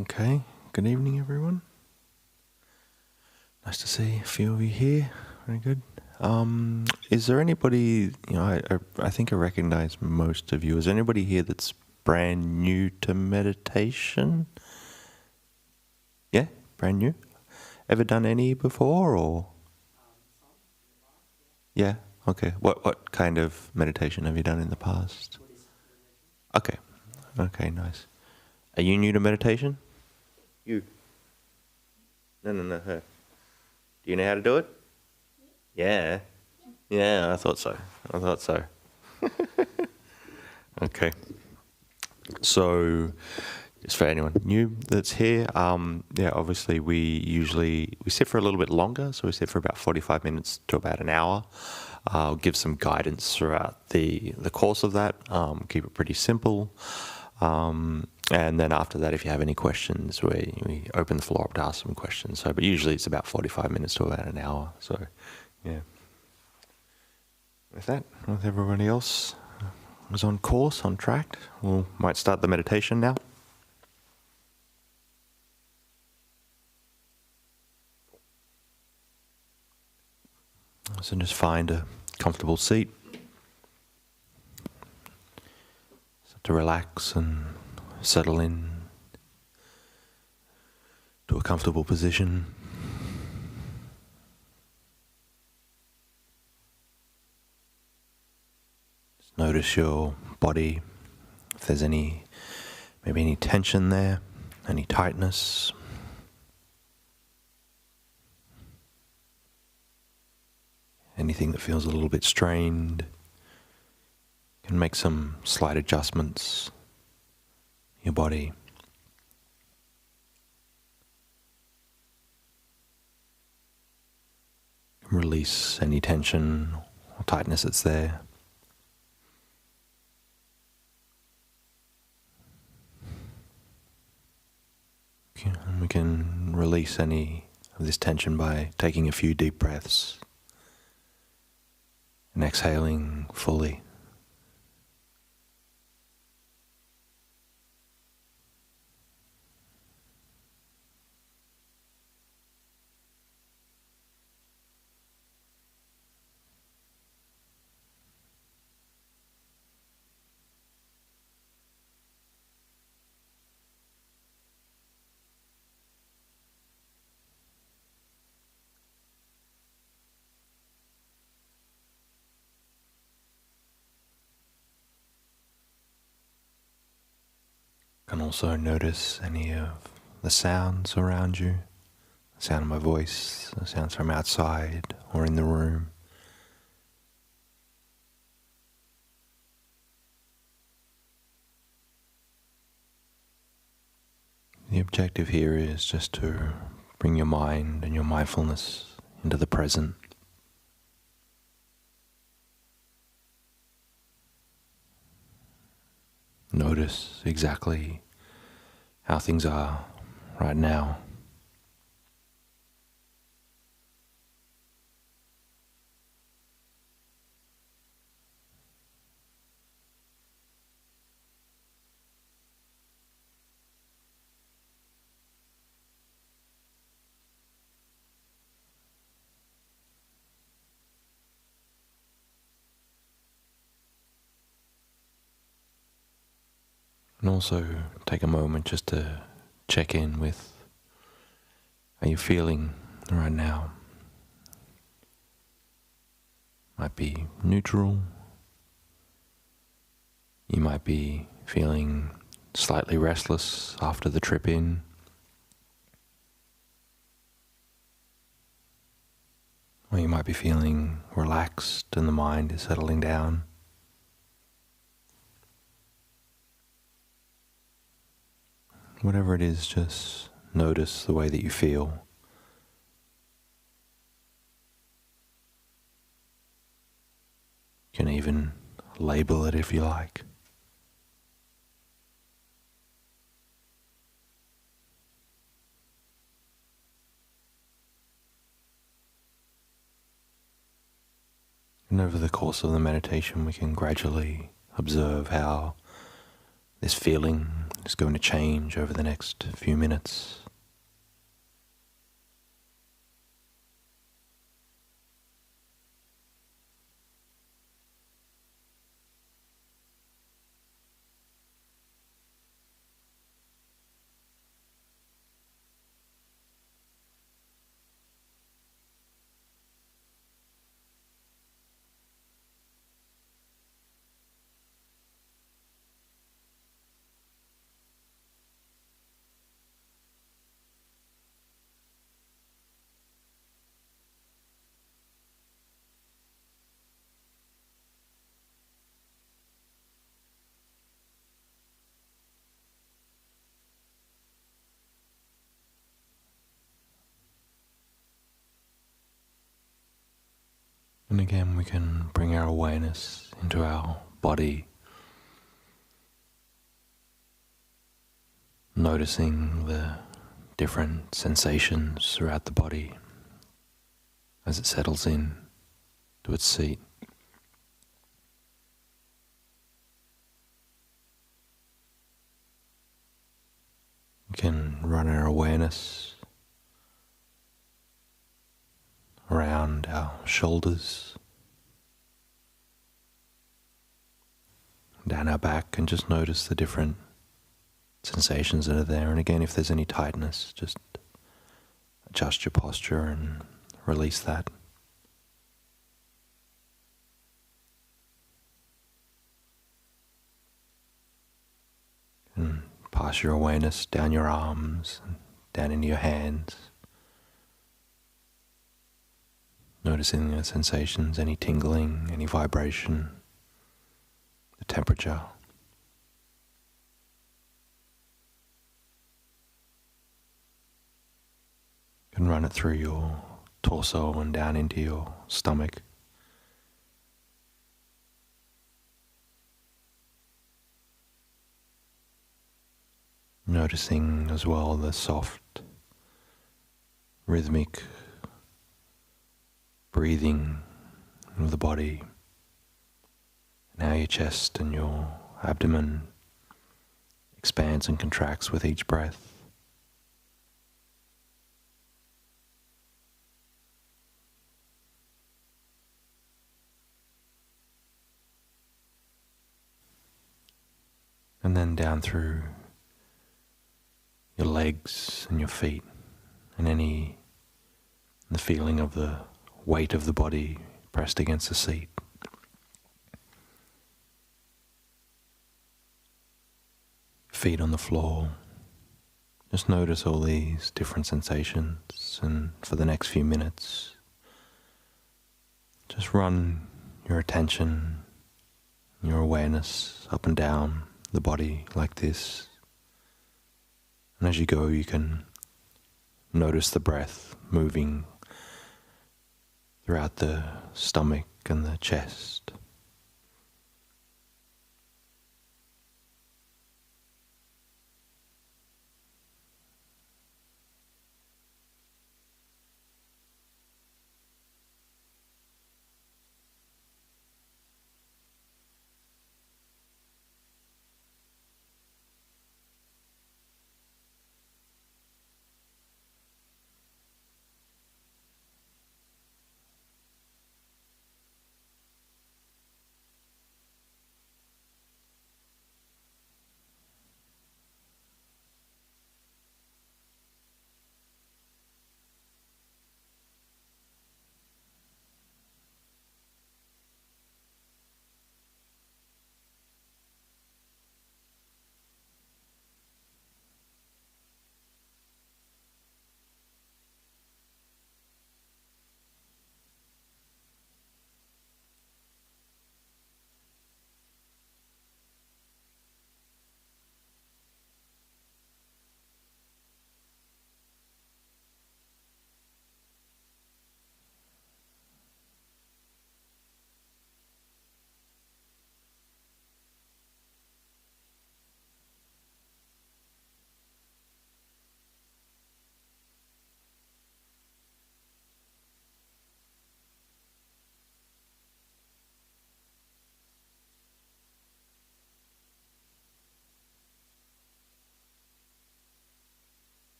Okay, good evening everyone. Nice to see a few of you here. Very good. Is there anybody, I think I recognize most of you. Is there anybody here that's brand new to meditation? Yeah, brand new? Ever done any before or? Yeah, okay. What kind of meditation have you done in the past? Okay, nice. Are you new to meditation? You? No, her. Do you know how to do it? Yeah. Yeah, I thought so. Okay. So, just for anyone new that's here, obviously we sit for a little bit longer, so we sit for about 45 minutes to about an hour. I'll give some guidance throughout the course of that, keep it pretty simple. And then after that, if you have any questions, we open the floor up to ask some questions. But usually it's about 45 minutes to about an hour. So, yeah. With that, with everybody else was on course, on track, we might start the meditation now. So just find a comfortable seat to relax and settle in to a comfortable position. Just notice your body, if there's maybe any tension there, any tightness. Anything that feels a little bit strained. You can make some slight adjustments in your body. Release any tension or tightness that's there. And we can release any of this tension by taking a few deep breaths and exhaling fully. You can also notice any of the sounds around you, the sound of my voice, the sounds from outside or in the room. The objective here is just to bring your mind and your mindfulness into the present. Notice exactly how things are right now. And also take a moment just to check in with how you're feeling right now. Might be neutral. You might be feeling slightly restless after the trip in. Or you might be feeling relaxed and the mind is settling down. Whatever it is, just notice the way that you feel. You can even label it if you like. And over the course of the meditation, we can gradually observe how this feeling, is going to change over the next few minutes. And again, we can bring our awareness into our body, noticing the different sensations throughout the body as it settles in to its seat. We can run our awareness around our shoulders, down our back, and just notice the different sensations that are there. And again, if there's any tightness, just adjust your posture and release that. And pass your awareness down your arms, and down into your hands. Noticing the sensations, any tingling, any vibration, the temperature. You can run it through your torso and down into your stomach. Noticing as well the soft, rhythmic breathing of the body, and how your chest and your abdomen expands and contracts with each breath. And then down through your legs and your feet, and the feeling of the weight of the body pressed against the seat. Feet on the floor. Just notice all these different sensations, and for the next few minutes, just run your attention, your awareness up and down the body like this. And as you go, you can notice the breath moving throughout the stomach and the chest.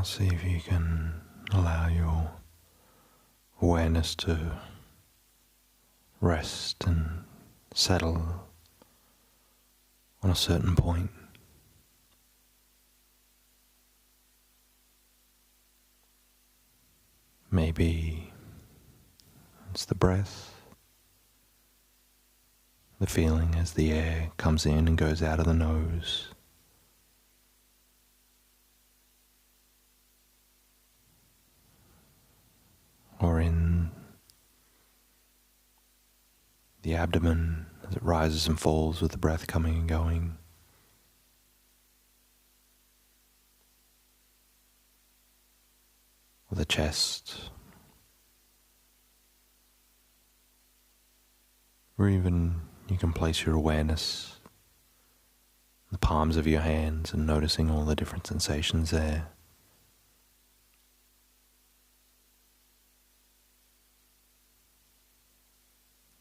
Now see if you can allow your awareness to rest and settle on a certain point. Maybe it's the breath, the feeling as the air comes in and goes out of the nose. Or in the abdomen as it rises and falls with the breath coming and going. Or the chest. Or even you can place your awareness in the palms of your hands and noticing all the different sensations there.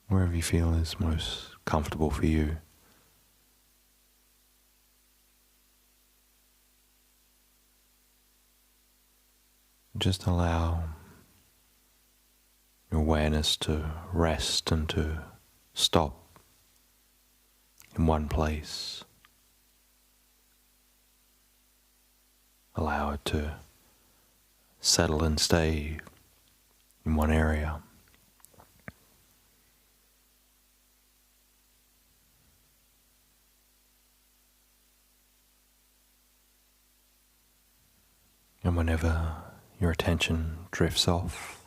Wherever you feel is most comfortable for you. Just allow your awareness to rest and to stop in one place. Allow it to settle and stay in one area. And whenever your attention drifts off,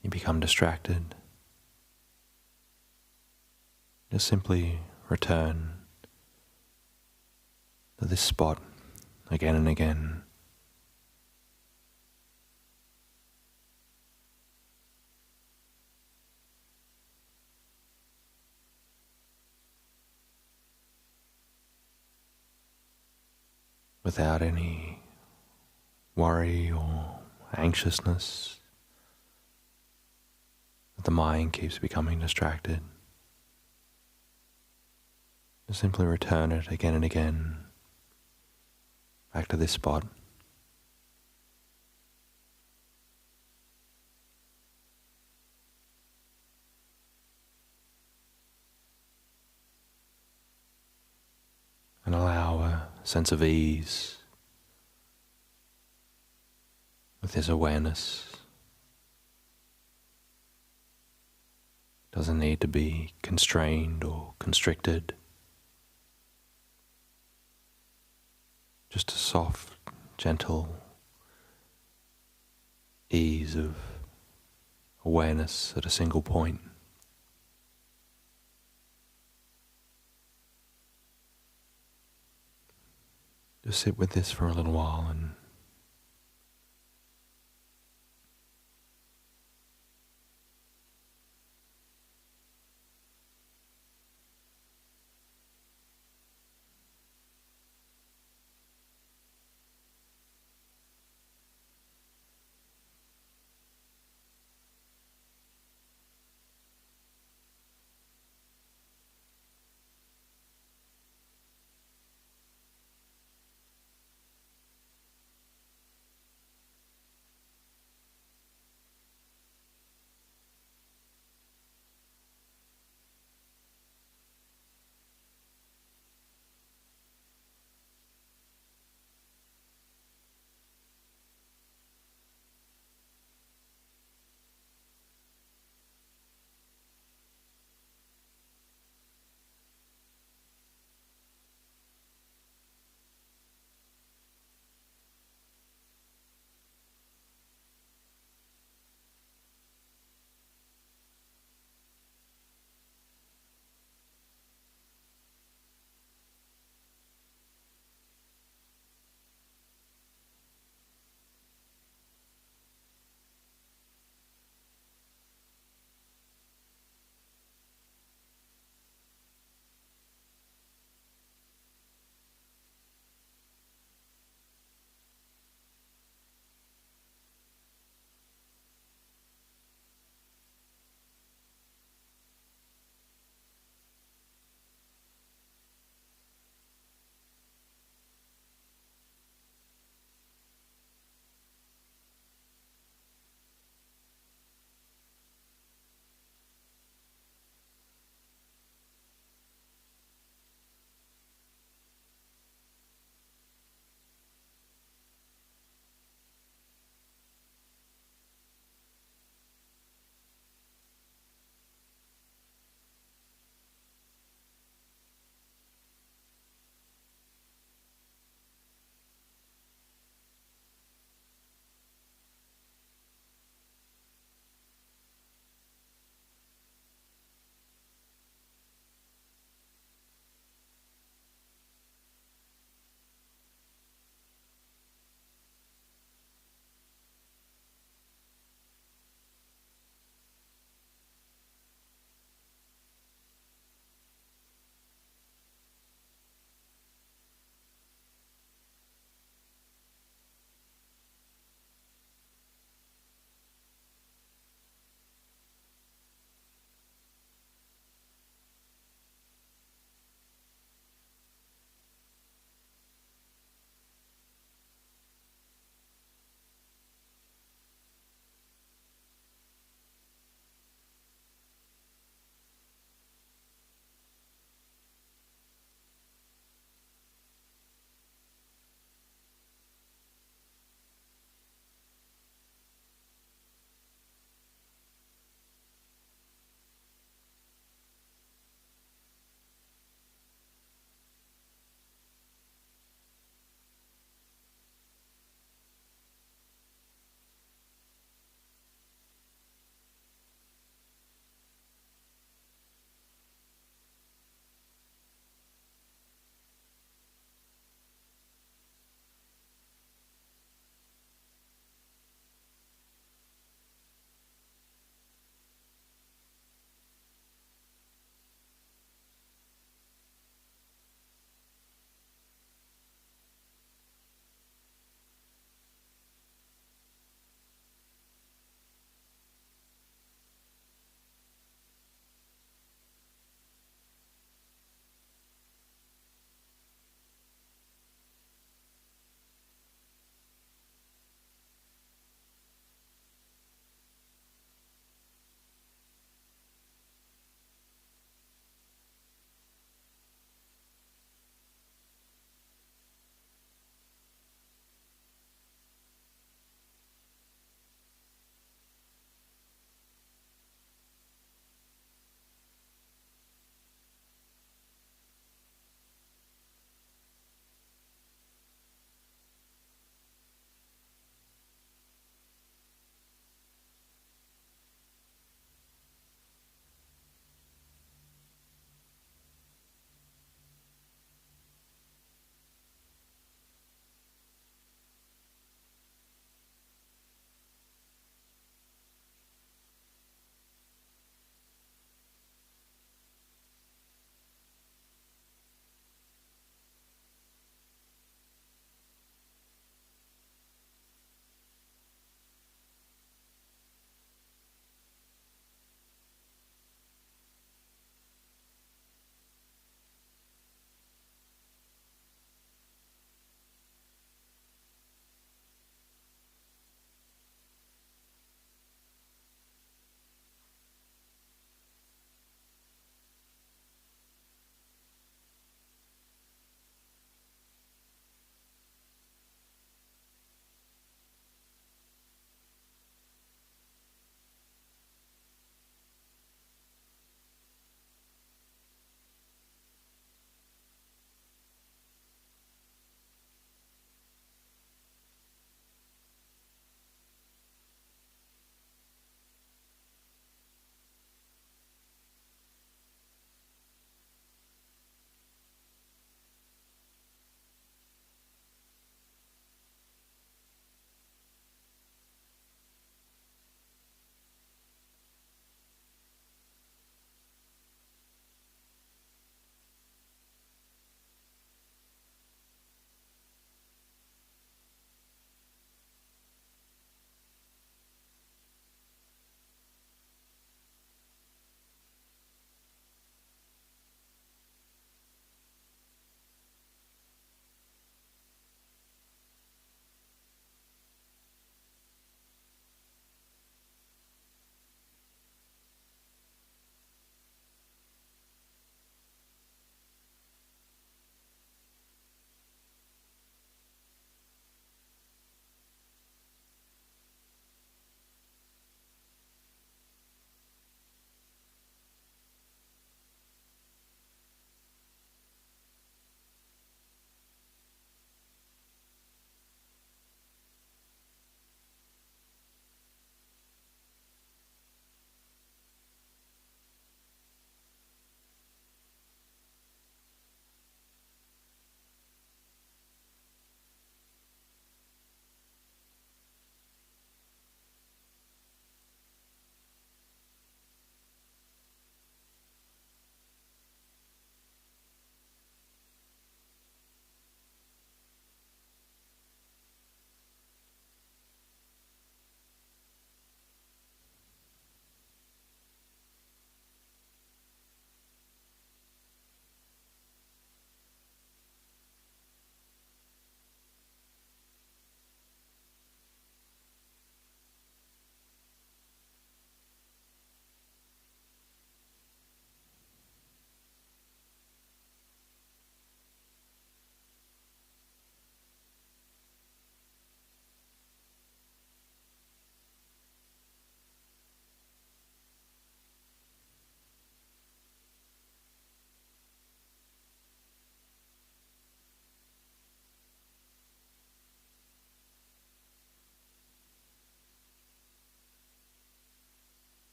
you become distracted, just simply return to this spot again and again. Without any worry or anxiousness, that the mind keeps becoming distracted. Just simply return it again and again back to this spot. And allow a sense of ease with this awareness. It doesn't need to be constrained or constricted. Just a soft, gentle ease of awareness at a single point. Just sit with this for a little while and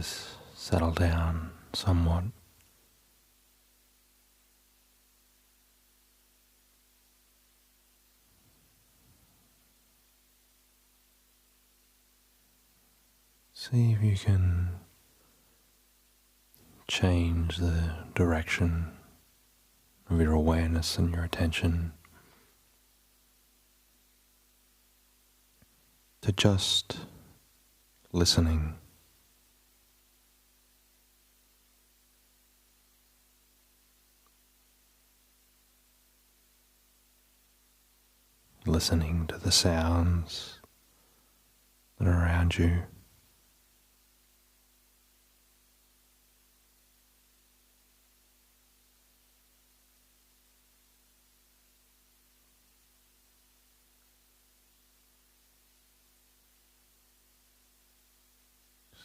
eyes settle down somewhat. See if you can change the direction of your awareness and your attention to just listening. Listening to the sounds that are around you.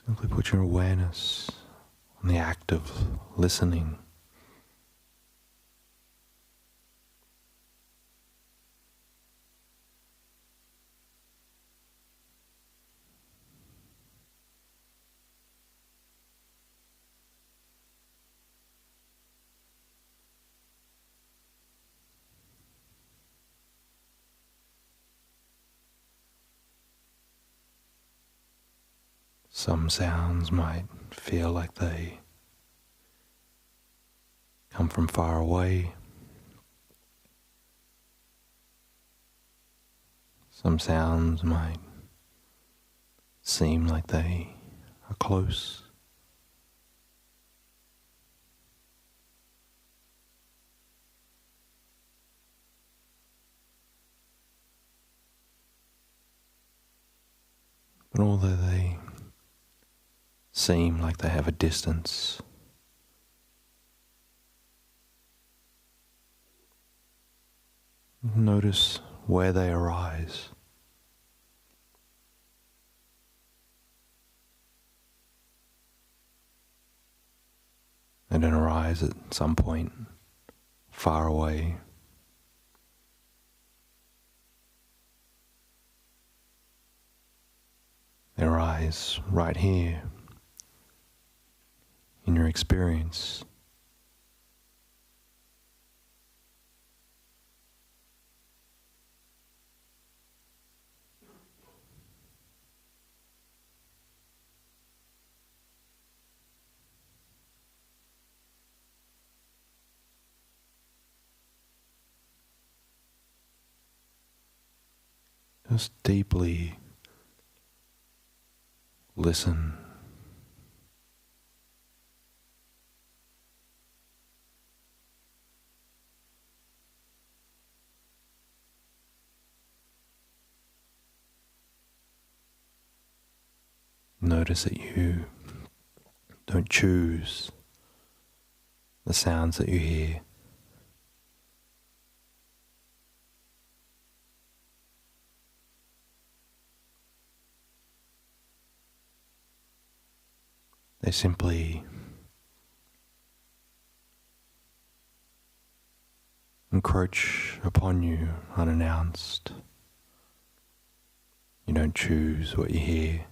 Simply put your awareness on the act of listening. Some sounds might feel like they come from far away. Some sounds might seem like they are close. But although they seem like they have a distance, notice where they arise. They don't arise at some point far away. They arise right here in your experience. Just deeply listen. Notice that you don't choose the sounds that you hear. They simply encroach upon you unannounced. You don't choose what you hear.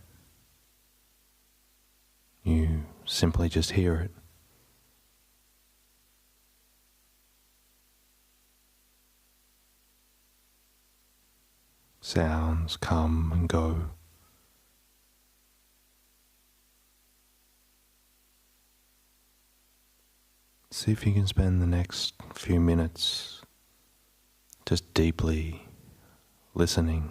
You simply just hear it. Sounds come and go. See if you can spend the next few minutes just deeply listening.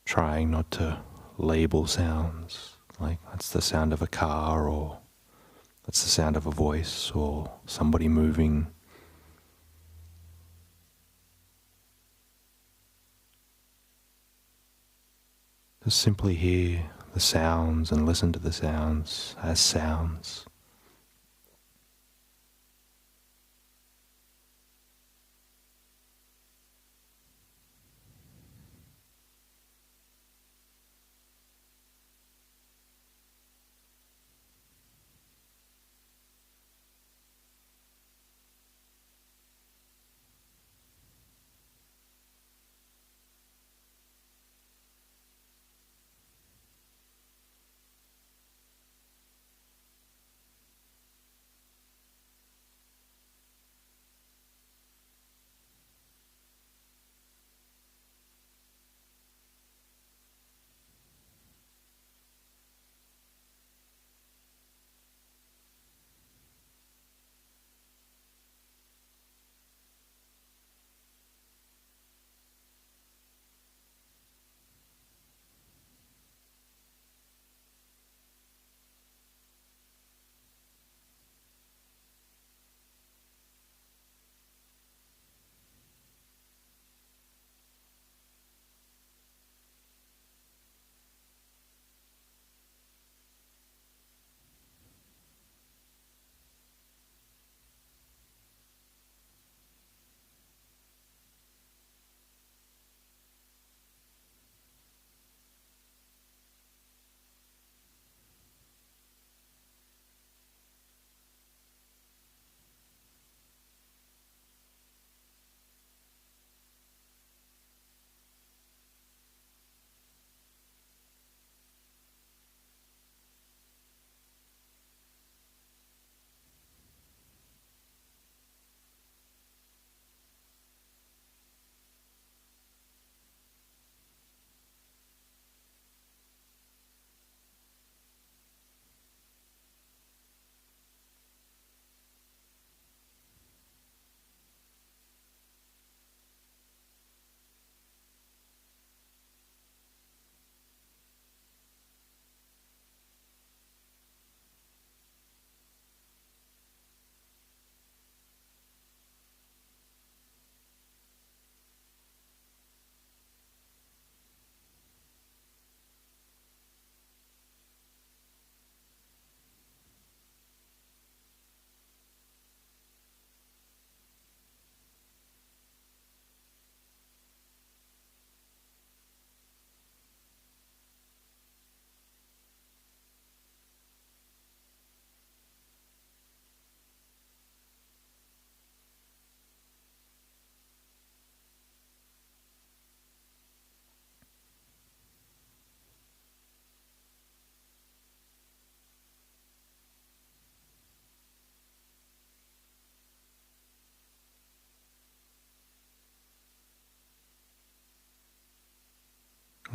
Trying not to label sounds, like that's the sound of a car, or that's the sound of a voice, or somebody moving. Just simply hear the sounds and listen to the sounds as sounds.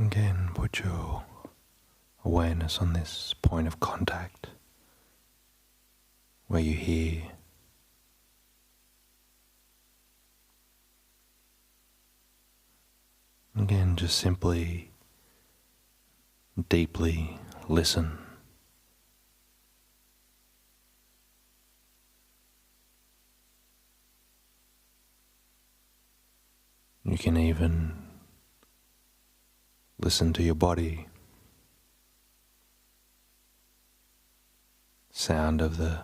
Again, put your awareness on this point of contact where you hear. Again, just simply, deeply listen. You can even listen to your body, sound of the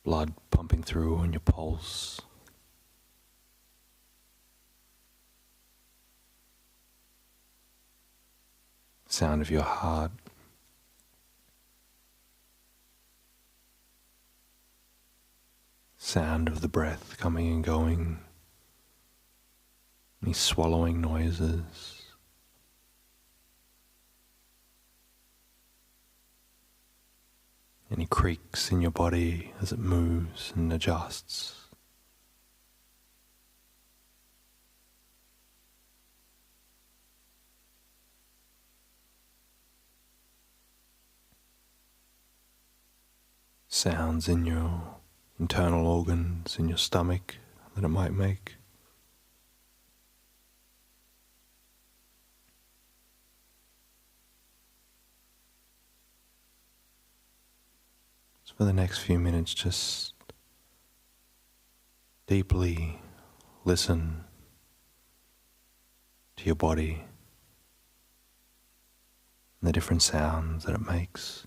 blood pumping through on your pulse. Sound of your heart. Sound of the breath coming and going. Any swallowing noises. Any creaks in your body as it moves and adjusts. Sounds in your internal organs, in your stomach that it might make. So for the next few minutes, just deeply listen to your body and the different sounds that it makes.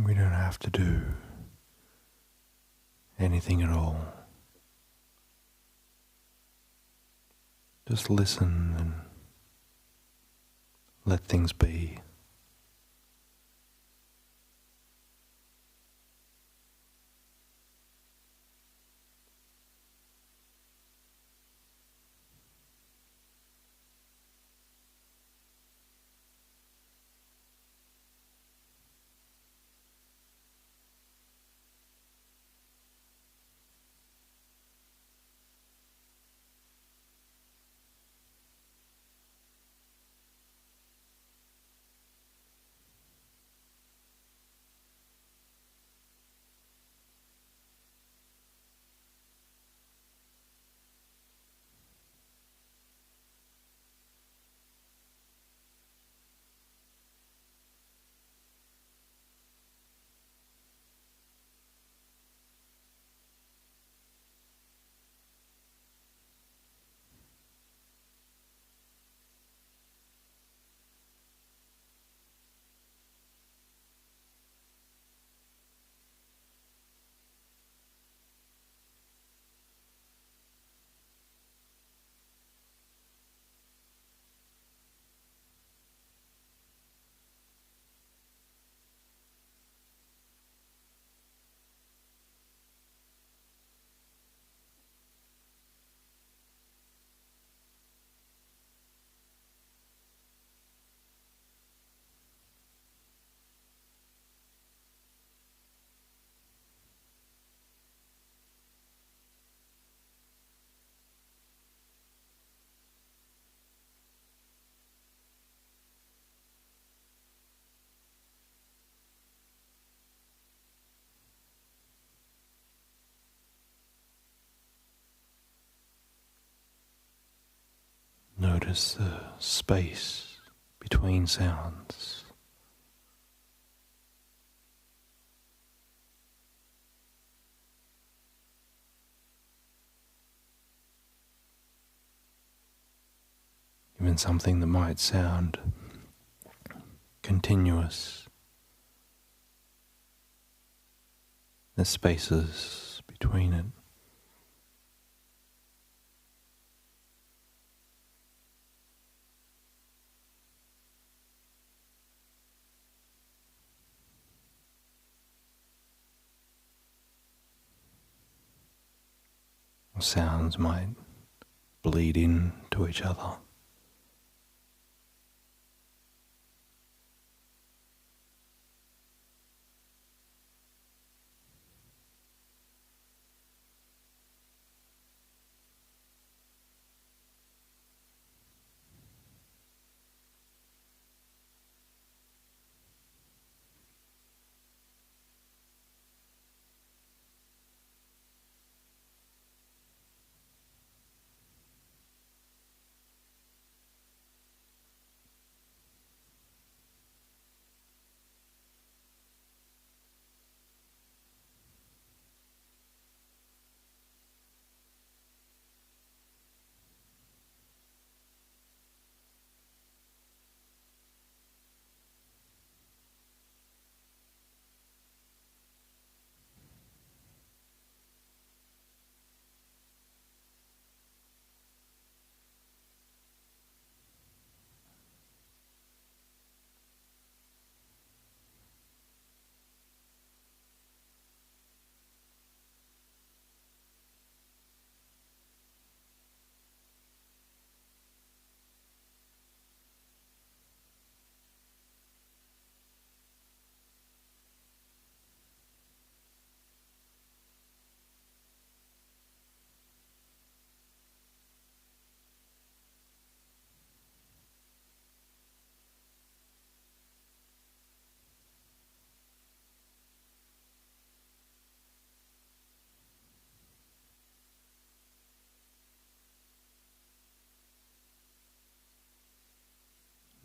We don't have to do anything at all. Just listen and let things be. Notice the space between sounds. Even something that might sound continuous. There's spaces between it. Sounds might bleed into each other.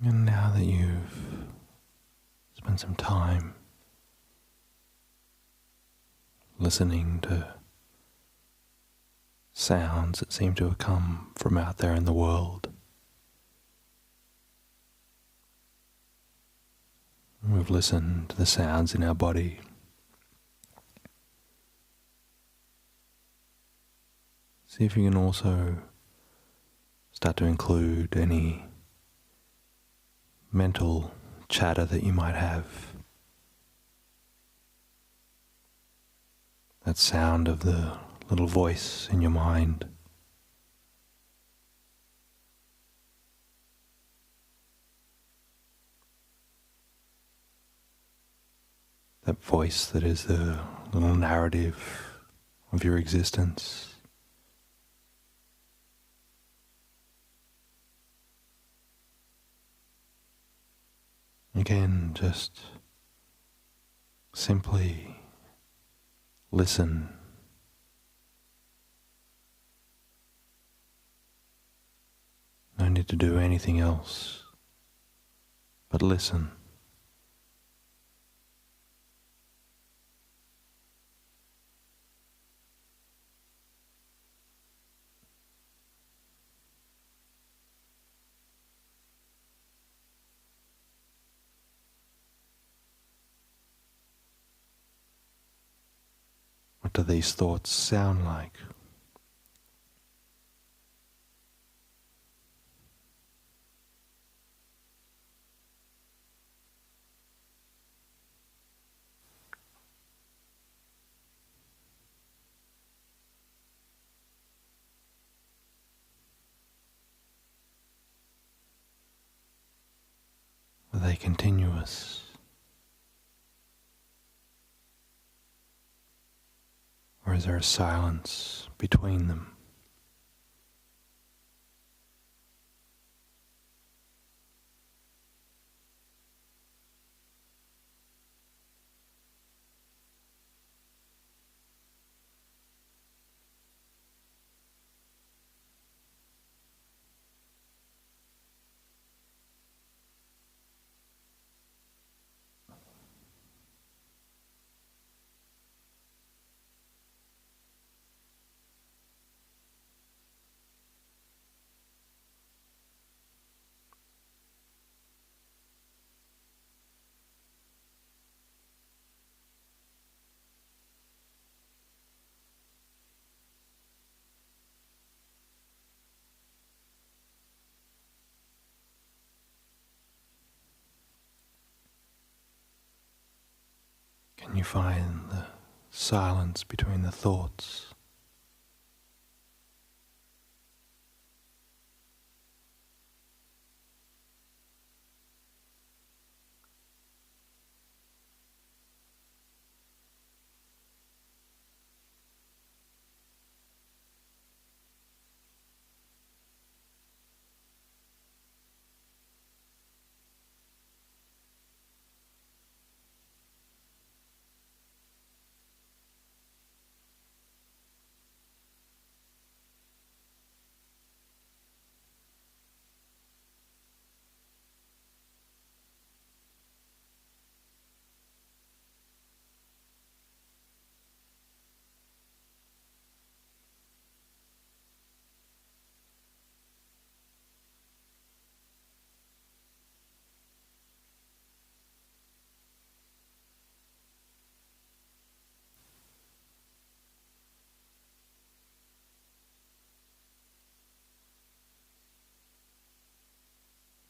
And now that you've spent some time listening to sounds that seem to have come from out there in the world, we we've listened to the sounds in our body. See if you can also start to include any mental chatter that you might have. That sound of the little voice in your mind. That voice that is the little narrative of your existence. Again, just simply listen. No need to do anything else, but listen. What do these thoughts sound like? Are they continuous? Or is there a silence between them? Can you find the silence between the thoughts?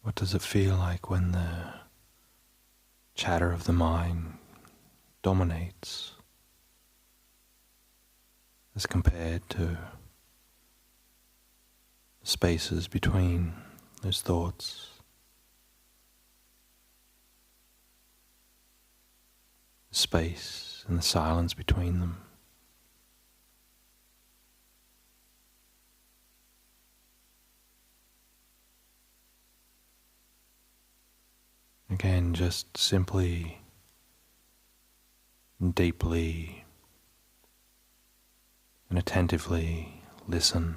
What does it feel like when the chatter of the mind dominates as compared to the spaces between those thoughts? The space and the silence between them. Again, just simply, deeply and attentively listen.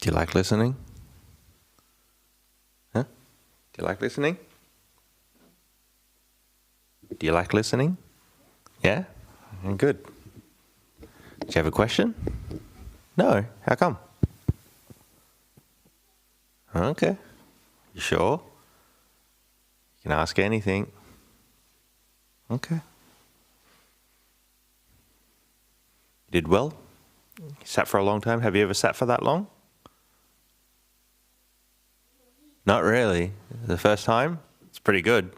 Do you like listening? Huh? Do you like listening? Do you like listening? Yeah? Good. Do you have a question? No. How come? Okay. You sure? You can ask anything. Okay. You did well? You sat for a long time? Have you ever sat for that long? Not really. The first time? It's pretty good.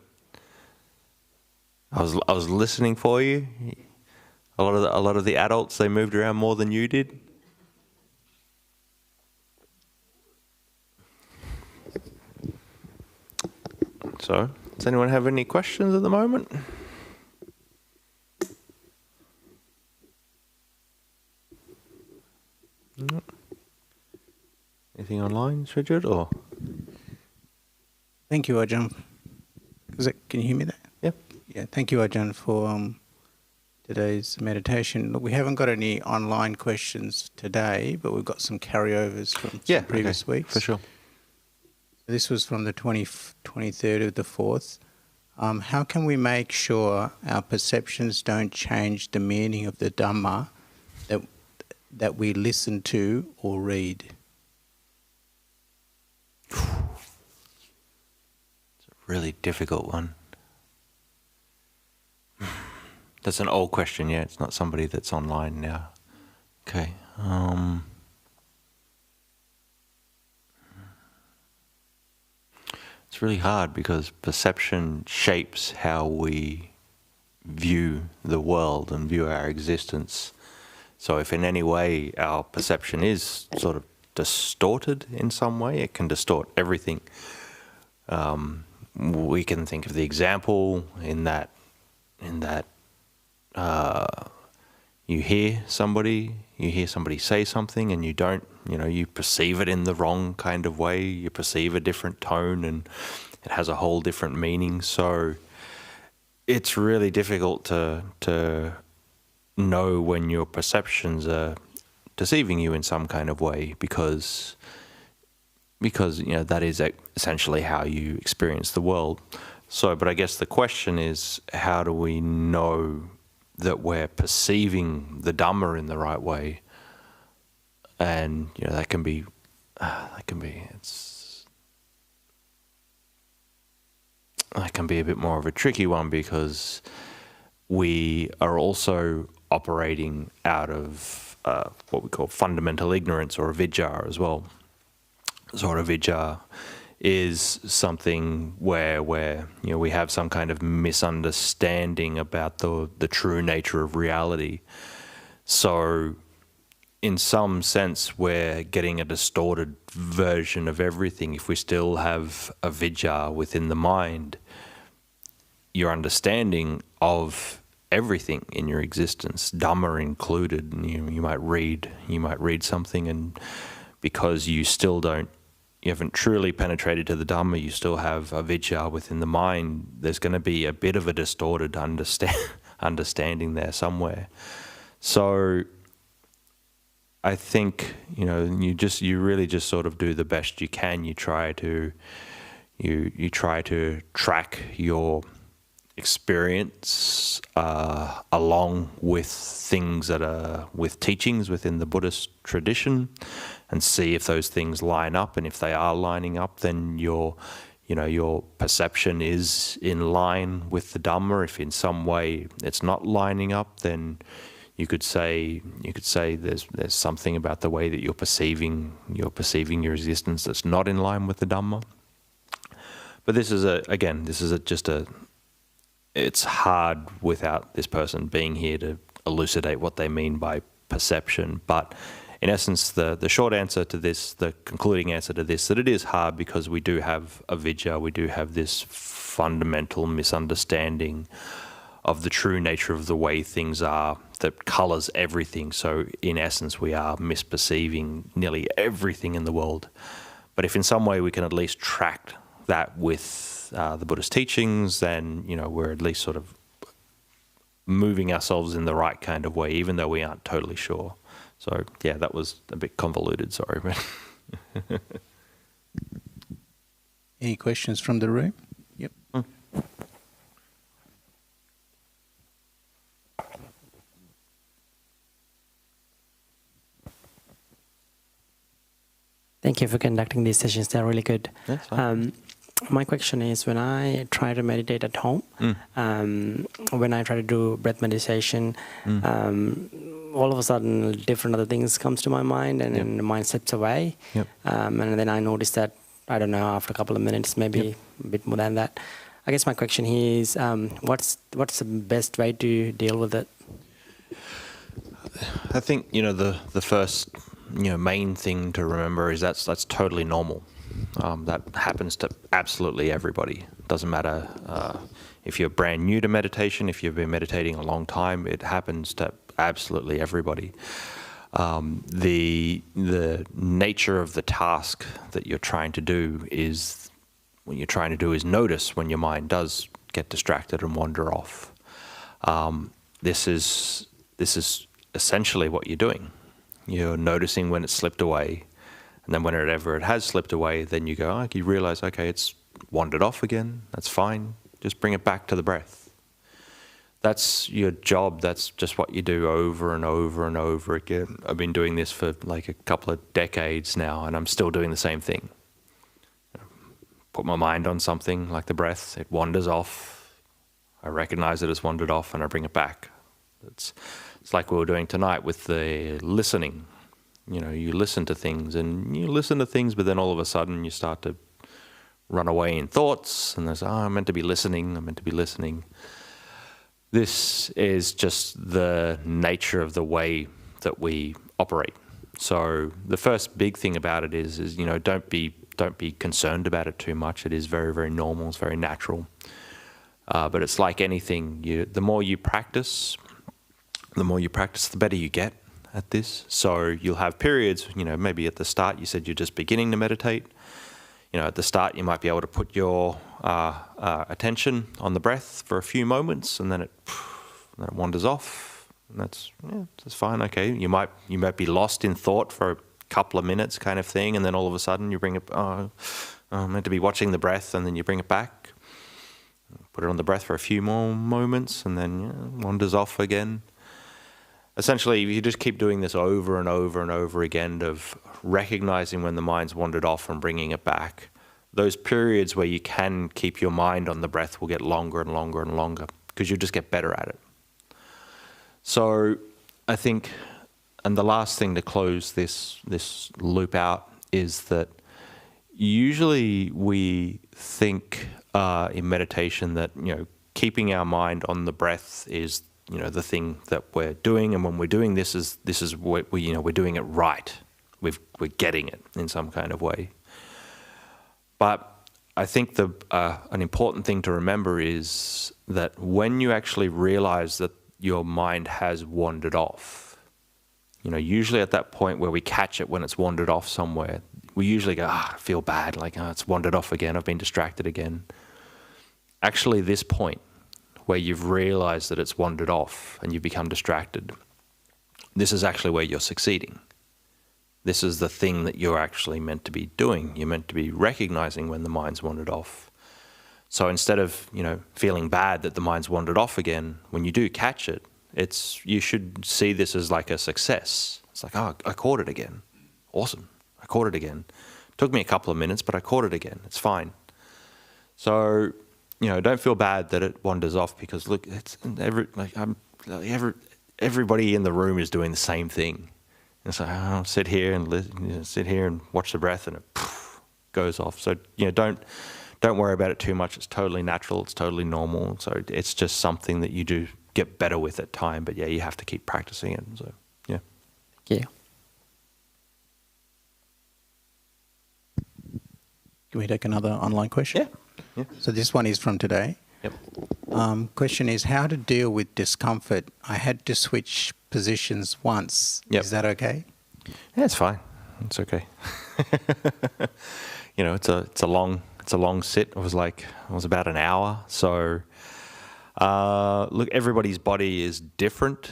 I was listening for you. A lot of the adults, they moved around more than you did. So, does anyone have any questions at the moment? No. Anything online, Richard, or? Thank you, Ajahn. Can you hear me there? Yep. Yeah, thank you, Ajahn, for today's meditation. Look, we haven't got any online questions today, but we've got some carryovers from some previous weeks. For sure. This was from the 23rd of the 4th. How can we make sure our perceptions don't change the meaning of the Dhamma that we listen to or read? It's a really difficult one. That's an old question, yeah. It's not somebody that's online now. Okay. It's really hard because perception shapes how we view the world and view our existence. So if in any way our perception is sort of distorted in some way, it can distort everything. We can think of the example in that you hear somebody say something and you perceive it in the wrong kind of way, you perceive a different tone and it has a whole different meaning. So it's really difficult to know when your perceptions are deceiving you in some kind of way because that is essentially how you experience the world. So, but I guess the question is, how do we know that we're perceiving the Dhamma in the right way? And that can be a bit more of a tricky one because we are also operating out of what we call fundamental ignorance or avidya as well. So avidya is something where we have some kind of misunderstanding about the true nature of reality. So in some sense we're getting a distorted version of everything if we still have avidya within the mind. Your understanding of everything in your existence, Dhamma included, and you might read something, and because you haven't truly penetrated to the Dhamma, you still have avidya within the mind, there's going to be a bit of a distorted understanding there somewhere. So I think, you really just sort of do the best you can. You try to track your experience along with things with teachings within the Buddhist tradition, and see if those things line up. And if they are lining up, then your perception is in line with the Dhamma. If in some way it's not lining up, then you could say there's something about the way that you're perceiving your existence that's not in line with the Dhamma. But it's hard without this person being here to elucidate what they mean by perception. But in essence, the short answer to this, the concluding answer to this, that it is hard because we do have avidya, we do have this fundamental misunderstanding of the true nature of the way things are that colours everything. So in essence, we are misperceiving nearly everything in the world. But if in some way we can at least track that with the Buddhist teachings, then we're at least sort of moving ourselves in the right kind of way, even though we aren't totally sure. So yeah, that was a bit convoluted, sorry. Any questions from the room? Yep. Thank you for conducting these sessions. They're really good. That's fine. My question is, when I try to meditate at home, when I try to do breath meditation, all of a sudden different other things comes to my mind, and then the mind slips away. And then I notice that, I don't know, after a couple of minutes, maybe a bit more than that. I guess my question here is, what's the best way to deal with it? I think, the first, main thing to remember is that's totally normal. That happens to absolutely everybody. Doesn't matter if you're brand new to meditation, if you've been meditating a long time, it happens to absolutely everybody. The nature of the task that you're trying to do is, notice when your mind does get distracted and wander off. This is essentially what you're doing. You're noticing when it's slipped away, and then whenever it has slipped away, then you realize, okay, it's wandered off again. That's fine. Just bring it back to the breath. That's your job. That's just what you do over and over and over again. I've been doing this for like a couple of decades now, and I'm still doing the same thing. Put my mind on something like the breath. It wanders off. I recognize that it's wandered off, and I bring it back. It's like we were doing tonight with the listening. You listen to things, but then all of a sudden you start to run away in thoughts, and there's, I'm meant to be listening. This is just the nature of the way that we operate. So the first big thing about it is don't be concerned about it too much. It is very, very normal. It's very natural. But it's like anything. The more you practice, the better you get at this. So you'll have periods, maybe at the start you said you're just beginning to meditate. At the start you might be able to put your attention on the breath for a few moments, and then it wanders off. And that's fine. Okay, you might be lost in thought for a couple of minutes, kind of thing, and then all of a sudden you bring it. I'm meant to be watching the breath, and then you bring it back. Put it on the breath for a few more moments, and then it wanders off again. Essentially, you just keep doing this over and over and over again of recognizing when the mind's wandered off and bringing it back. Those periods where you can keep your mind on the breath will get longer and longer and longer because you just get better at it. So I think, and the last thing to close this loop out is that usually we think in meditation that, keeping our mind on the breath is the thing that we're doing, and when we're doing this is what we're doing it right. We're getting it in some kind of way. But I think an important thing to remember is that when you actually realize that your mind has wandered off, usually at that point where we catch it when it's wandered off somewhere, we usually go, I feel bad, like, it's wandered off again, I've been distracted again. Actually, this point where you've realized that it's wandered off and you've become distracted, this is actually where you're succeeding. This is the thing that you're actually meant to be doing. You're meant to be recognizing when the mind's wandered off. So instead of, feeling bad that the mind's wandered off again, when you do catch it, you should see this as like a success. It's like, I caught it again. Awesome. I caught it again. Took me a couple of minutes, but I caught it again. It's fine. So, don't feel bad that it wanders off, because look, everybody in the room is doing the same thing. And so I'll sit here and watch the breath, and it goes off. So don't worry about it too much. It's totally natural. It's totally normal. So it's just something that you do get better with at time. But you have to keep practicing it. So Thank you. Can we take another online question? Yeah. So this one is from today. Yep. Question is how to deal with discomfort. I had to switch positions once. Yep. Is that okay? Yeah, it's fine. It's okay. It's a long sit. It was about an hour. So look, everybody's body is different.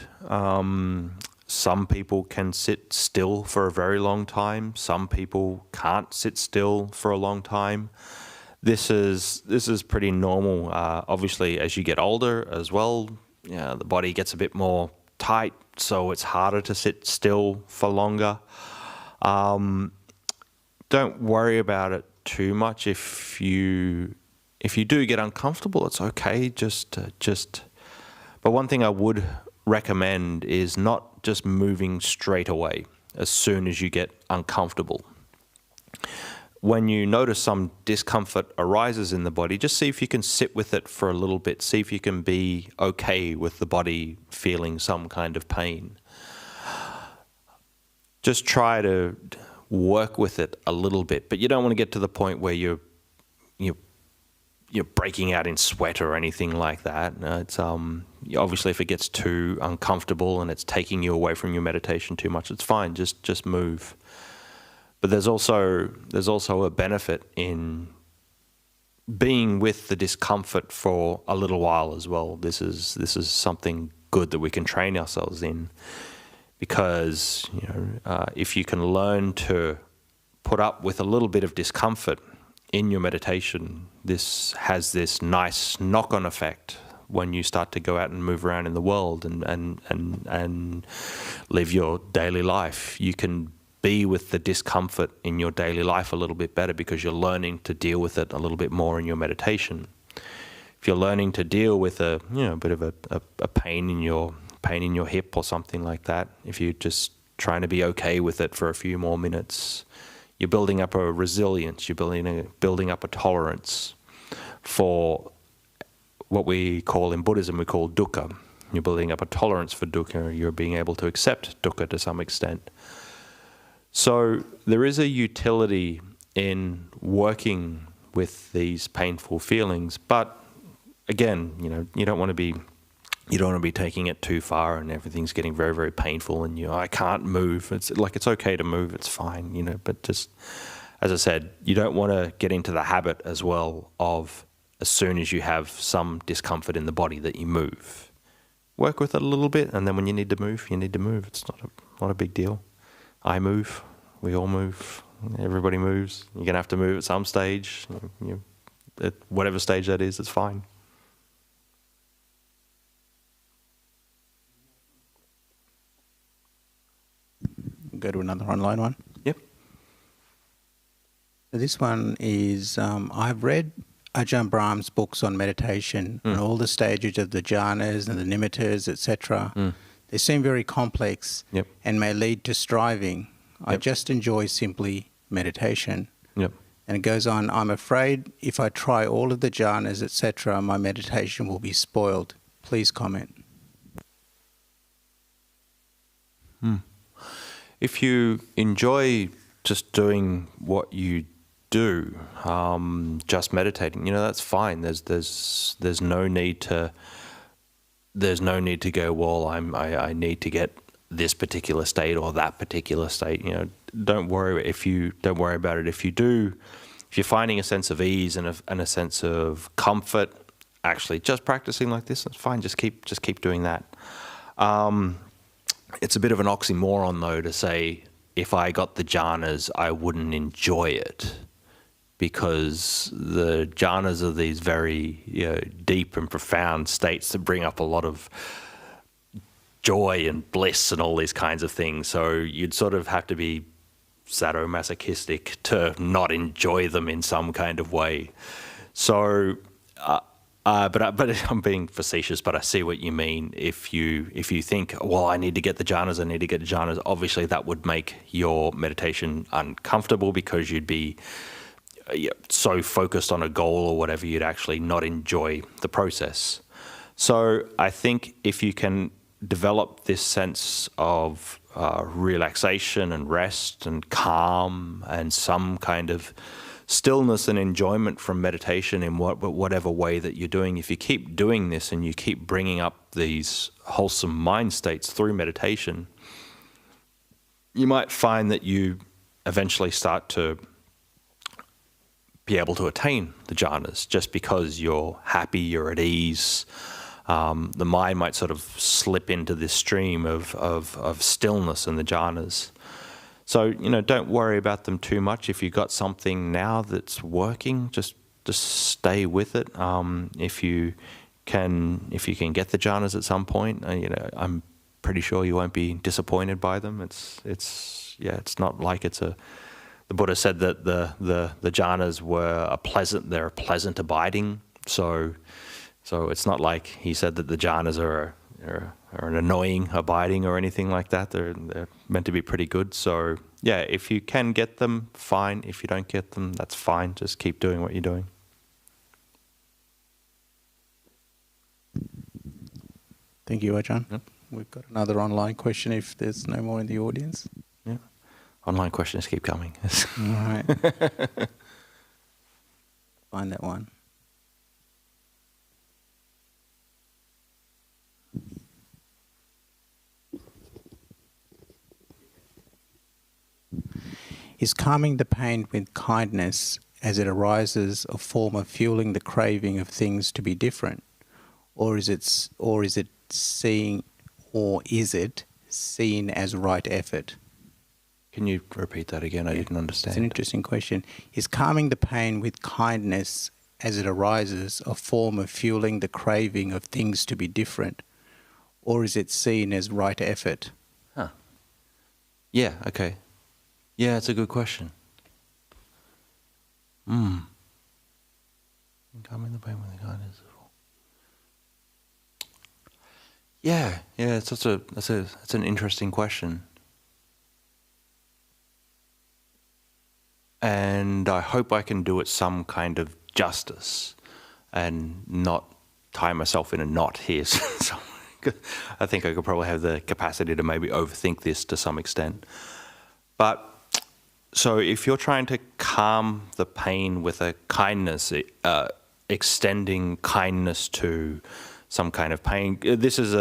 Some people can sit still for a very long time. Some people can't sit still for a long time. This is pretty normal. Obviously, as you get older as well, the body gets a bit more tight, so it's harder to sit still for longer. Don't worry about it too much. If you do get uncomfortable, it's okay. But one thing I would recommend is not just moving straight away as soon as you get uncomfortable. When you notice some discomfort arises in the body, just see if you can sit with it for a little bit. See if you can be okay with the body feeling some kind of pain. Just try to work with it a little bit, but you don't want to get to the point where you're breaking out in sweat or anything like that. It's obviously if it gets too uncomfortable and it's taking you away from your meditation too much, it's fine. Just move. But there's also a benefit in being with the discomfort for a little while as well. This is something good that we can train ourselves in, because if you can learn to put up with a little bit of discomfort in your meditation, this has this nice knock-on effect when you start to go out and move around in the world and live your daily life. You can be with the discomfort in your daily life a little bit better because you're learning to deal with it a little bit more in your meditation. If you're learning to deal with a bit of a pain in your hip or something like that, if you're just trying to be okay with it for a few more minutes, you're building up a resilience, you're building up a tolerance for what we call in Buddhism, we call dukkha. You're building up a tolerance for dukkha, you're being able to accept dukkha to some extent. So there is a utility in working with these painful feelings, but again, you don't want to be taking it too far and everything's getting very, very painful and I can't move. It's okay to move, it's fine, but just, as I said, you don't want to get into the habit as well of as soon as you have some discomfort in the body that you move. Work with it a little bit, and then when you need to move, you need to move. It's not a big deal. I move, we all move, everybody moves. You're going to have to move at some stage. At whatever stage that is, it's fine. Go to another online one. Yep. This one is, I've read Ajahn Brahm's books on meditation and all the stages of the jhanas and the nimittas, etc. They seem very complex and may lead to striving. I just enjoy simply meditation. Yep. And it goes on, I'm afraid if I try all of the jhanas, etc., my meditation will be spoiled. Please comment. If you enjoy just doing what you do, just meditating, that's fine. There's no need to go, well, I need to get this particular state or that particular state. Don't worry about it. If you're finding a sense of ease and a sense of comfort, actually just practicing like this, that's fine. Just keep doing that. It's a bit of an oxymoron though to say if I got the jhanas, I wouldn't enjoy it, because the jhanas are these very deep and profound states that bring up a lot of joy and bliss and all these kinds of things. So you'd sort of have to be sadomasochistic to not enjoy them in some kind of way. So, but I'm being facetious, but I see what you mean. If you think, well, I need to get the jhanas, obviously that would make your meditation uncomfortable because you'd be so focused on a goal or whatever, you'd actually not enjoy the process. So I think if you can develop this sense of relaxation and rest and calm and some kind of stillness and enjoyment from meditation in whatever way that you're doing, if you keep doing this and you keep bringing up these wholesome mind states through meditation, you might find that you eventually start to be able to attain the jhanas just because you're happy, you're at ease, the mind might sort of slip into this stream of stillness and the jhanas. So, don't worry about them too much. If you've got something now that's working, just stay with it. If you can get the jhanas at some point, I'm pretty sure you won't be disappointed by them. It's not like it's a. The Buddha said that the jhanas were they're a pleasant abiding. So it's not like he said that the jhanas are an annoying abiding or anything like that. They're meant to be pretty good. So yeah, if you can get them, fine. If you don't get them, that's fine. Just keep doing what you're doing. Thank you, Ajahn. Yep. We've got another online question if there's no more in the audience. Yeah. Online questions keep coming. All right. Find that one. Is calming the pain with kindness as it arises a form of fueling the craving of things to be different? Or is it seen as right effort? Can you repeat that again? I didn't understand. It's an interesting question. Is calming the pain with kindness as it arises a form of fueling the craving of things to be different? Or is it seen as right effort? Huh. Yeah, okay. Yeah, it's a good question. Calming the pain with kindness. Yeah, that's an interesting question. And I hope I can do it some kind of justice and not tie myself in a knot here. So I think I could probably have the capacity to maybe overthink this to some extent. But so if you're trying to calm the pain with a kindness, extending kindness to some kind of pain, this is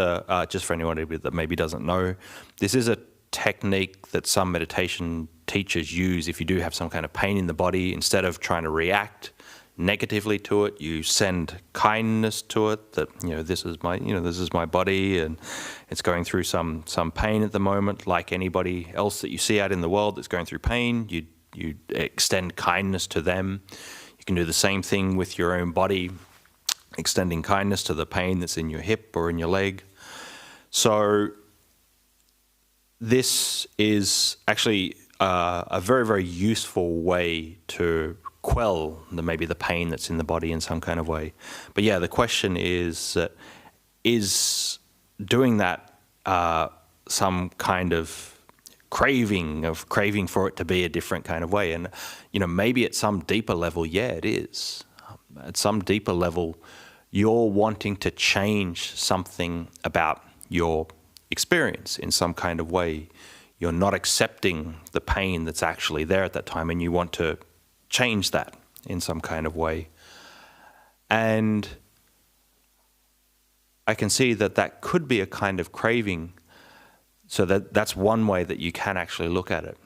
just for anyone that maybe doesn't know, this is a technique that some meditation teachers use. If you do have some kind of pain in the body, instead of trying to react negatively to it, you send kindness to it, that this is my body and it's going through some pain at the moment, like anybody else that you see out in the world that's going through pain. You extend kindness to them. You can do the same thing with your own body, extending kindness to the pain that's in your hip or in your leg. So this is actually a very, very useful way to quell maybe the pain that's in the body in some kind of way. But yeah, the question is doing that some kind of craving for it to be a different kind of way? And maybe at some deeper level, yeah, it is. At some deeper level, you're wanting to change something about your experience in some kind of way. You're not accepting the pain that's actually there at that time, and you want to change that in some kind of way. And I can see that could be a kind of craving. So that's one way that you can actually look at it.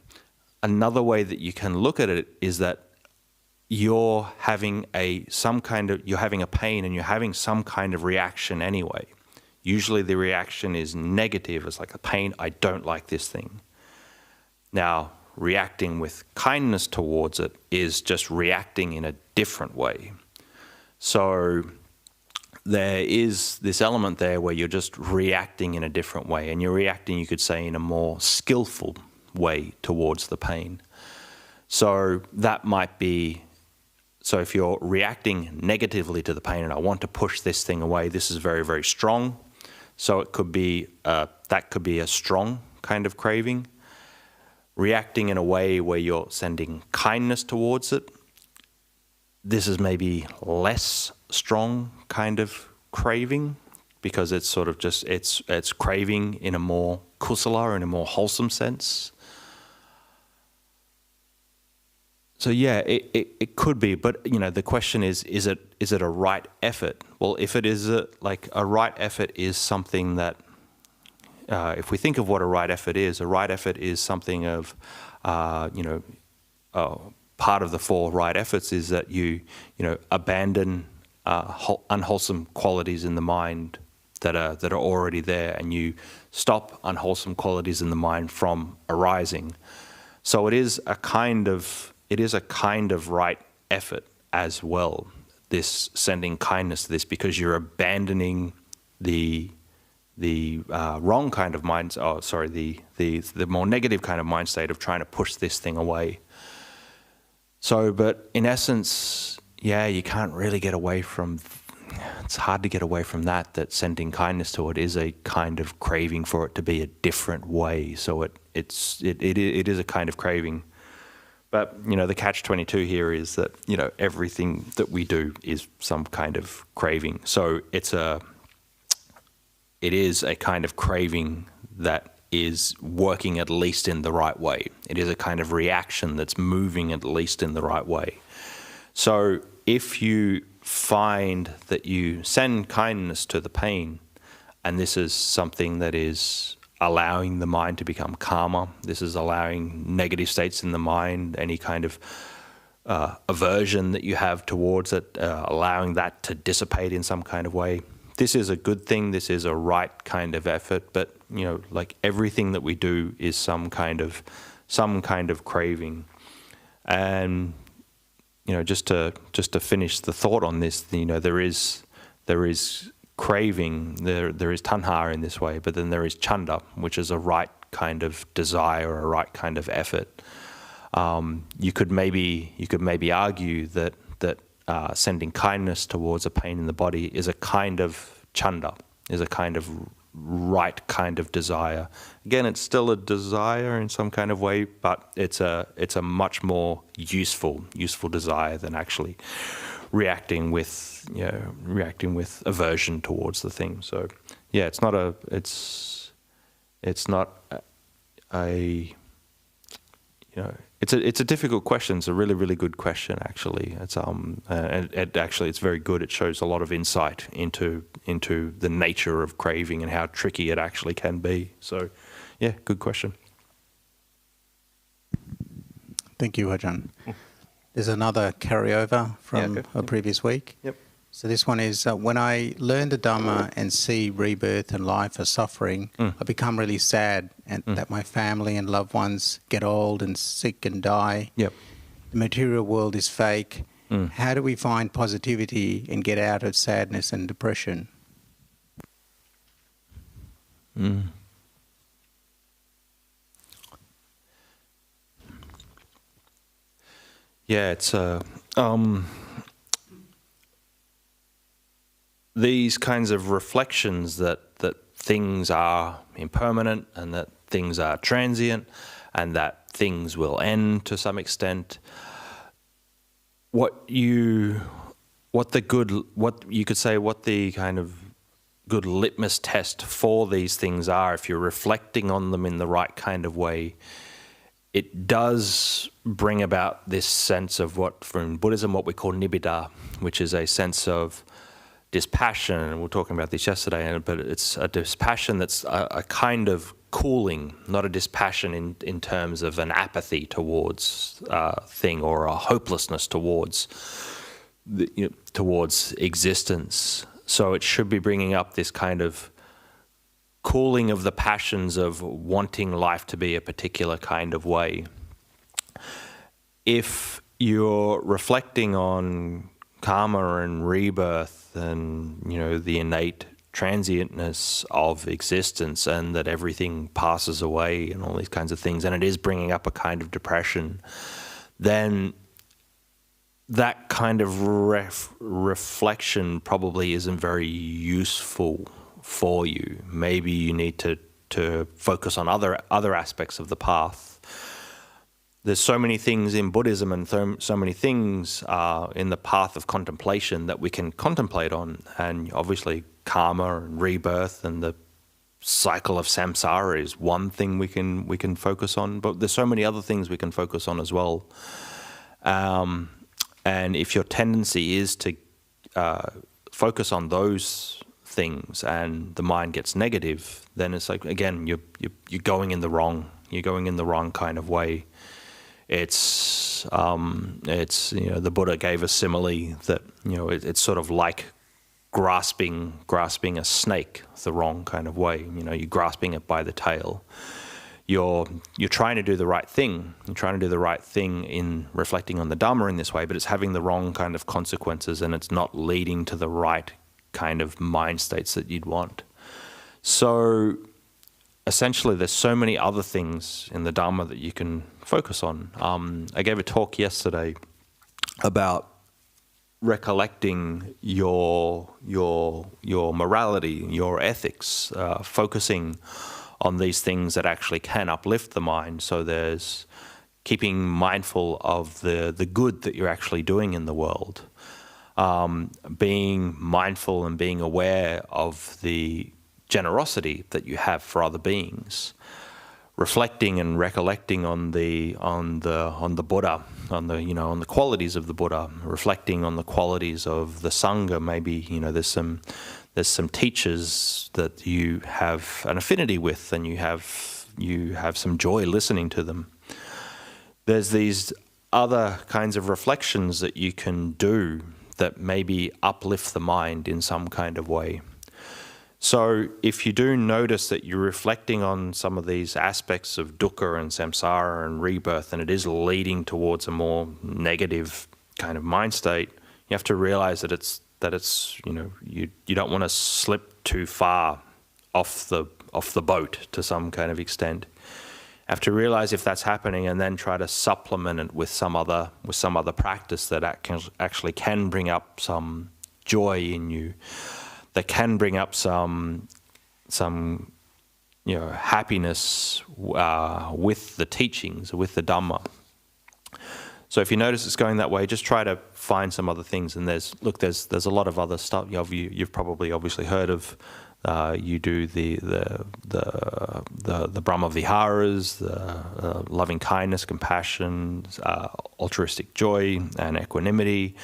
Another way that you can look at it is that you're having a pain and you're having some kind of reaction anyway. Usually the reaction is negative. It's like a pain, I don't like this thing. Now, reacting with kindness towards it is just reacting in a different way. So there is this element there where you're just reacting in a different way, and you're reacting, you could say, in a more skillful way towards the pain. So that might be, so if you're reacting negatively to the pain and I want to push this thing away, this is very, very strong. So it could be, that could be a strong kind of craving. Reacting in a way where you're sending kindness towards it, this is maybe less strong kind of craving, because it's sort of just, it's craving in a more kusala, in a more wholesome sense. So yeah, it could be, but the question is it a right effort? Well, if it is a right effort is something that, if we think of what a right effort is something of, part of the 4 right efforts is that you abandon unwholesome qualities in the mind that are already there, and you stop unwholesome qualities in the mind from arising. So it is a kind of right effort as well, this sending kindness to this, because you're abandoning the wrong kind of mind, the more negative kind of mind state of trying to push this thing away. So, but in essence, yeah, you can't really get away from, it's hard to get away from that sending kindness to it is a kind of craving for it to be a different way. So it is a kind of craving. But, the catch-22 here is that, everything that we do is some kind of craving. So it is a kind of craving that is working at least in the right way. It is a kind of reaction that's moving at least in the right way. So if you find that you send kindness to the pain, and this is something that is allowing the mind to become calmer, this is allowing negative states in the mind, any kind of aversion that you have towards it, allowing that to dissipate in some kind of way, this is a good thing, this is a right kind of effort. But, like everything that we do is some kind of craving. And, just to finish the thought on this, there is craving, there is tanha in this way, but then there is chanda, which is a right kind of desire or a right kind of effort. You could maybe argue that sending kindness towards a pain in the body is a kind of chanda, is a kind of right kind of desire. Again, it's still a desire in some kind of way, but it's a much more useful desire than actually reacting with aversion towards the thing. So yeah, it's not it's a difficult question. It's a really, really good question, actually. It's it's very good. It shows a lot of insight into the nature of craving and how tricky it actually can be. So, yeah, good question. Thank you, Ajahn. There's another carryover from a previous week. Yep. So this one is, when I learn the Dhamma and see rebirth and life as suffering, I become really sad and that my family and loved ones get old and sick and die. Yep. The material world is fake. How do we find positivity and get out of sadness and depression? Yeah, it's these kinds of reflections that things are impermanent and that things are transient and that things will end to some extent. What the kind of good litmus test for these things are, if you're reflecting on them in the right kind of way, it does bring about this sense of what, from Buddhism, what we call nibbida, which is a sense of dispassion, and we were talking about this yesterday, but it's a dispassion that's a kind of cooling, not a dispassion in terms of an apathy towards thing or a hopelessness towards existence. So it should be bringing up this kind of cooling of the passions of wanting life to be a particular kind of way. If you're reflecting on karma and rebirth and, the innate transientness of existence and that everything passes away and all these kinds of things, and it is bringing up a kind of depression, then that kind of reflection probably isn't very useful for you. Maybe you need to focus on other aspects of the path. There's so many things in Buddhism and so many things in the path of contemplation that we can contemplate on, and obviously karma and rebirth and the cycle of samsara is one thing we can focus on, but there's so many other things we can focus on as well. And if your tendency is to focus on those things and the mind gets negative, then it's like, again, you're going in the wrong kind of way. It's the Buddha gave a simile that it's sort of like grasping a snake the wrong kind of way. You know, you're grasping it by the tail. You're trying to do the right thing. You're trying to do the right thing in reflecting on the Dhamma in this way, but it's having the wrong kind of consequences, and it's not leading to the right kind of mind states that you'd want. So essentially, there's so many other things in the Dhamma that you can focus on. I gave a talk yesterday about recollecting your morality, your ethics, focusing on these things that actually can uplift the mind. So there's keeping mindful of the good that you're actually doing in the world, being mindful and being aware of the generosity that you have for other beings, reflecting and recollecting on the Buddha, on the qualities of the Buddha, reflecting on the qualities of the Sangha. Maybe there's some teachers that you have an affinity with, and you have some joy listening to them. There's these other kinds of reflections that you can do that maybe uplift the mind in some kind of way. So if you do notice that you're reflecting on some of these aspects of dukkha and samsara and rebirth, and it is leading towards a more negative kind of mind state, you have to realize that it's you don't want to slip too far off the boat to some kind of extent. You have to realize if that's happening, and then try to supplement it with some other practice that actually can bring up some joy in you, that can bring up some happiness with the teachings, with the Dhamma. So if you notice it's going that way, just try to find some other things. And there's a lot of other stuff. You've probably obviously heard of. You do the Brahma Viharas, the loving kindness, compassion, altruistic joy, and equanimity.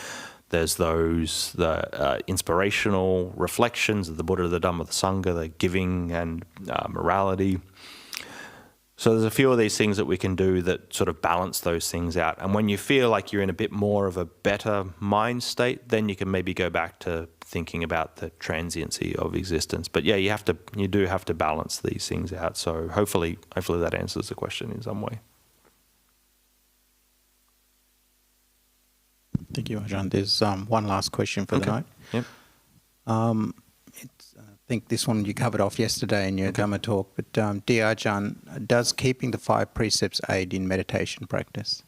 There's the inspirational reflections of the Buddha, the Dhamma, the Sangha, the giving and morality. So there's a few of these things that we can do that sort of balance those things out. And when you feel like you're in a bit more of a better mind state, then you can maybe go back to thinking about the transiency of existence. But yeah, you do have to balance these things out. So hopefully that answers the question in some way. Thank you, Ajahn. There's one last question for the night. Yep. I think this one you covered off yesterday in your Dhamma talk, but dear Ajahn, does keeping the 5 precepts aid in meditation practice?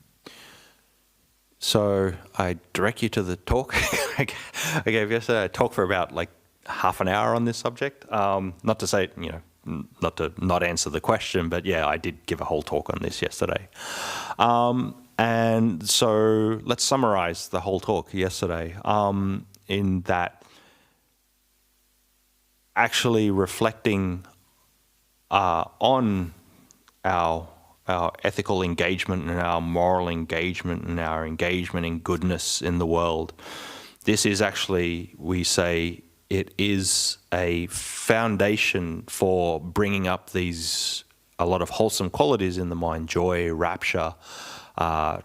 So I direct you to the talk I gave yesterday. I talked for about half an hour on this subject. Not to say, not to not answer the question, but yeah, I did give a whole talk on this yesterday. And so let's summarize the whole talk yesterday in that actually reflecting on our ethical engagement and our moral engagement and our engagement in goodness in the world. This is actually, we say, it is a foundation for bringing up a lot of wholesome qualities in the mind: joy, rapture,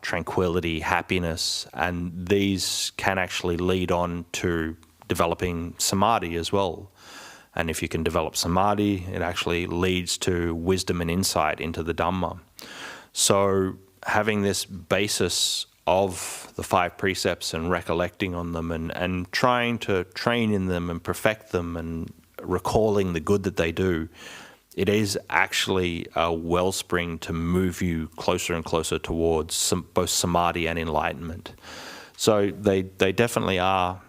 tranquility, happiness, and these can actually lead on to developing samadhi as well. And if you can develop samadhi, it actually leads to wisdom and insight into the Dhamma. So having this basis of the 5 precepts and recollecting on them and trying to train in them and perfect them and recalling the good that they do, it is actually a wellspring to move you closer and closer towards both samadhi and enlightenment. So they definitely are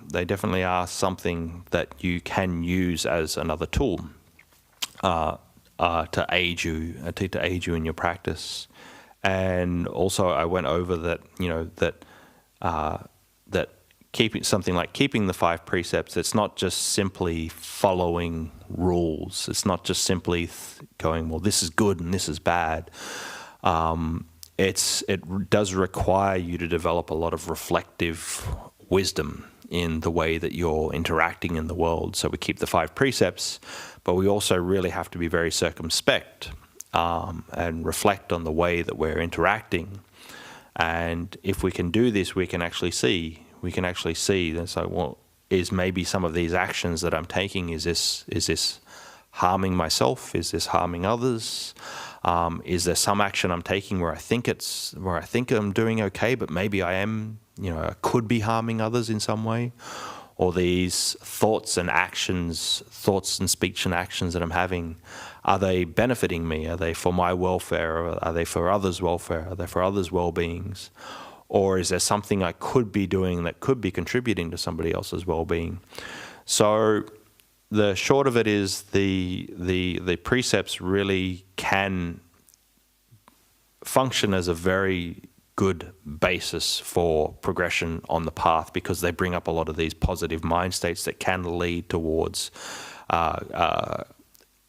something that you can use as another tool to aid you in your practice. And also I went over that that keeping the 5 precepts, it's not just simply following rules. It's not just simply going, well, this is good and this is bad. It does require you to develop a lot of reflective wisdom in the way that you're interacting in the world. So we keep the 5 precepts, but we also really have to be very circumspect and reflect on the way that we're interacting. And if we can do this, we can actually see. And so, well, is maybe some of these actions that I'm taking, is this harming myself? Is this harming others? Is there some action I'm taking where I think I'm doing okay, but maybe I am, I could be harming others in some way? Or these thoughts and speech and actions that I'm having, are they benefiting me? Are they for my welfare? Or are they for others' welfare? Are they for others' well-beings? Or is there something I could be doing that could be contributing to somebody else's well-being? So the short of it is the precepts really can function as a very good basis for progression on the path, because they bring up a lot of these positive mind states that can lead towards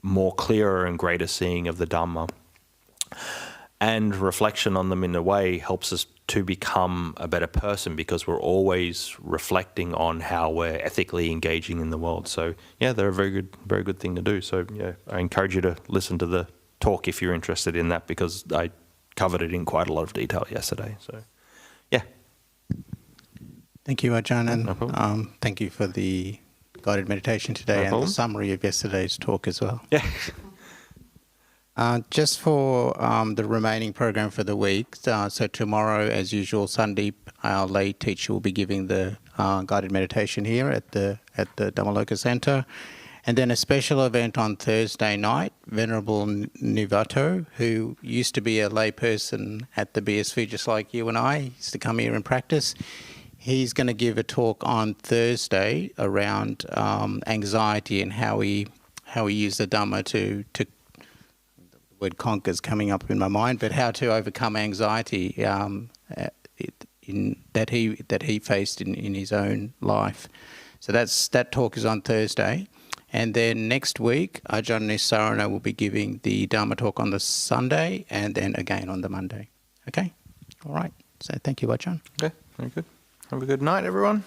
more clearer and greater seeing of the Dhamma. And reflection on them in a way helps us to become a better person, because we're always reflecting on how we're ethically engaging in the world. So yeah, they're a very good thing to do. So yeah, I encourage you to listen to the talk if you're interested in that, because I covered it in quite a lot of detail yesterday. So yeah. Thank you, Ajahn, and No problem. thank you for the guided meditation today No and problem. the summary of yesterday's talk as well. Yeah. Just for the remaining program for the week, so tomorrow, as usual, Sandeep, our lay teacher, will be giving the guided meditation here at the Dhammaloka Centre. And then a special event on Thursday night. Venerable Nivato, who used to be a layperson at the BSV just like you and I, used to come here and practice. He's going to give a talk on Thursday around anxiety and how we use the Dhamma to the word conquer is coming up in my mind, but how to overcome anxiety that he faced in his own life. So that talk is on Thursday. And then next week, Ajahn Nisarana will be giving the Dhamma talk on the Sunday, and then again on the Monday. Okay? All right. So thank you, Ajahn. Okay, very good. Have a good night, everyone.